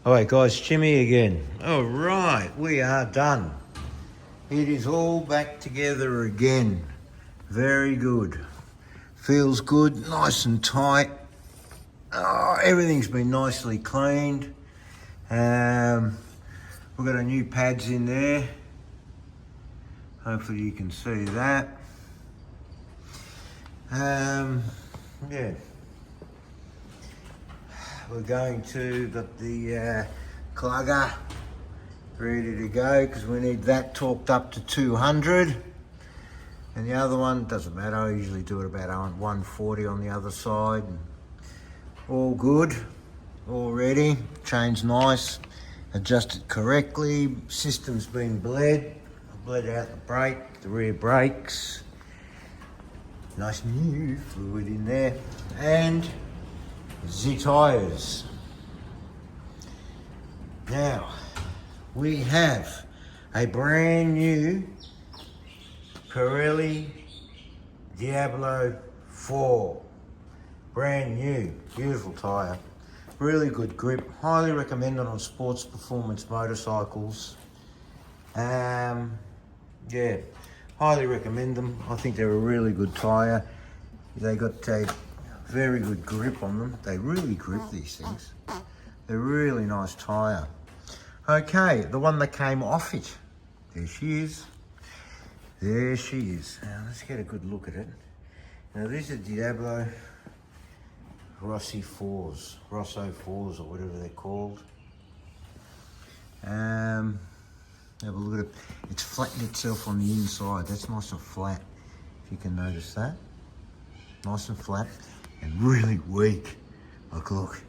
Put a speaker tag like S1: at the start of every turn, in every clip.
S1: All right, guys, Jimmy again. All right, we are done. It is all back together again. Very good. Feels good, nice and tight. Oh, everything's been nicely cleaned. We've got our new pads in there. Hopefully you can see that. Yeah. We're going to got the clugger ready to go because we need that torqued up to 200. And the other one, doesn't matter, I usually do it about 140 on the other side. All good, all ready, chain's nice, adjusted correctly, system's been bled. I bled out the brake, the rear brakes. Nice new fluid in there. And the tyres. Now, we have a brand new Pirelli Diablo 4. Brand new, beautiful tyre. Really good grip. Highly recommended on sports performance motorcycles. Yeah, highly recommend them. I think they're a really good tyre. They got a very good grip on them. They really grip these things. They're a really nice tyre. Okay, the one that came off it. There she is. There she is. Now let's get a good look at it. Now these are Diablo Rosso 4s, or whatever they're called. Have a look at it. It's flattened itself on the inside. That's nice and flat, if you can notice that. Nice and flat and really weak. Look.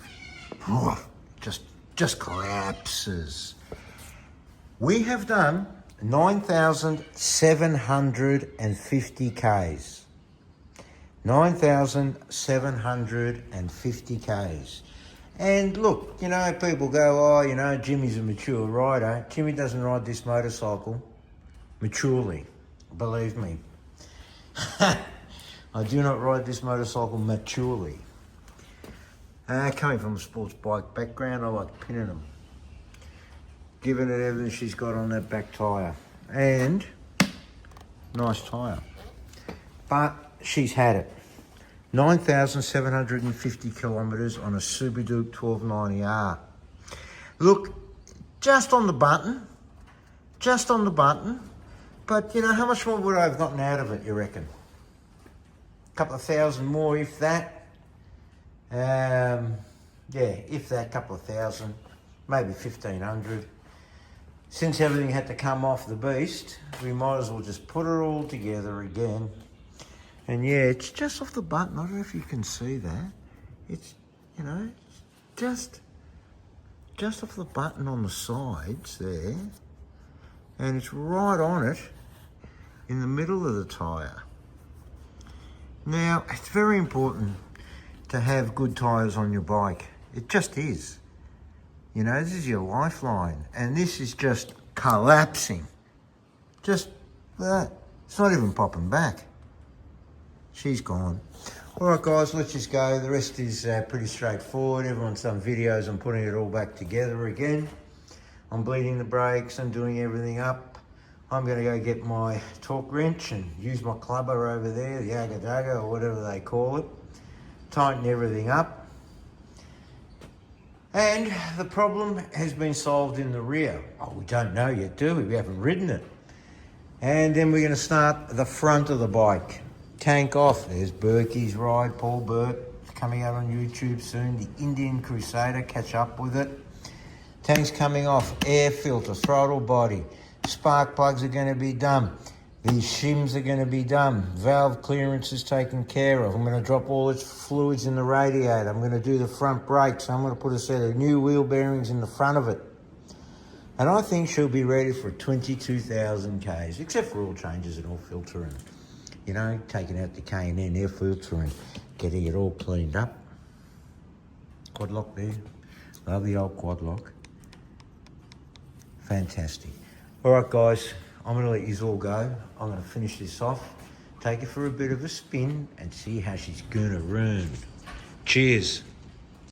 S1: Oh, just collapses. We have done 9,750 Ks. 9,750 Ks. And look, you know, people go, oh, you know, Jimmy's a mature rider. Jimmy doesn't ride this motorcycle maturely, believe me. I do not ride this motorcycle maturely. Coming from a sports bike background, I like pinning them. Giving it everything she's got on that back tyre. And nice tyre. But she's had it. 9,750 kilometres on a Super Duke 1290R. Look, just on the button. But, you know, how much more would I have gotten out of it, you reckon? A couple of thousand more, if that. Yeah, if that, couple of thousand, maybe 1,500. Since everything had to come off the beast, we might as well just put it all together again. And yeah, it's just off the button. I don't know if you can see that. It's, you know, just off the button on the sides there. And it's right on it in the middle of the tyre. Now, it's very important to have good tyres on your bike. It just is. You know, this is your lifeline. And this is just collapsing. Just that. It's not even popping back. She's gone. All right, guys, let's just go. The rest is pretty straightforward. Everyone's done videos. I'm putting it all back together again. I'm bleeding the brakes and doing everything up. I'm going to go get my torque wrench and use my clubber over there, the Yaga or whatever they call it. Tighten everything up. And the problem has been solved in the rear. Oh, we don't know yet, do we? We haven't ridden it. And then we're going to start the front of the bike. Tank off. There's Berkey's ride, Paul Burke, coming out on YouTube soon. The Indian Crusader, catch up with it. Tank's coming off. Air filter, throttle body. Spark plugs are going to be done. These shims are going to be done. Valve clearance is taken care of. I'm going to drop all its fluids in the radiator. I'm going to do the front brakes. I'm going to put a set of new wheel bearings in the front of it. And I think she'll be ready for 22,000 Ks, except for oil changes and oil filter and, you know, taking out the K&N air filter and getting it all cleaned up. Quad lock there. Love the old quad lock. Fantastic. All right, guys, I'm going to let you all go. I'm going to finish this off, take her for a bit of a spin and see how she's going to run. Cheers.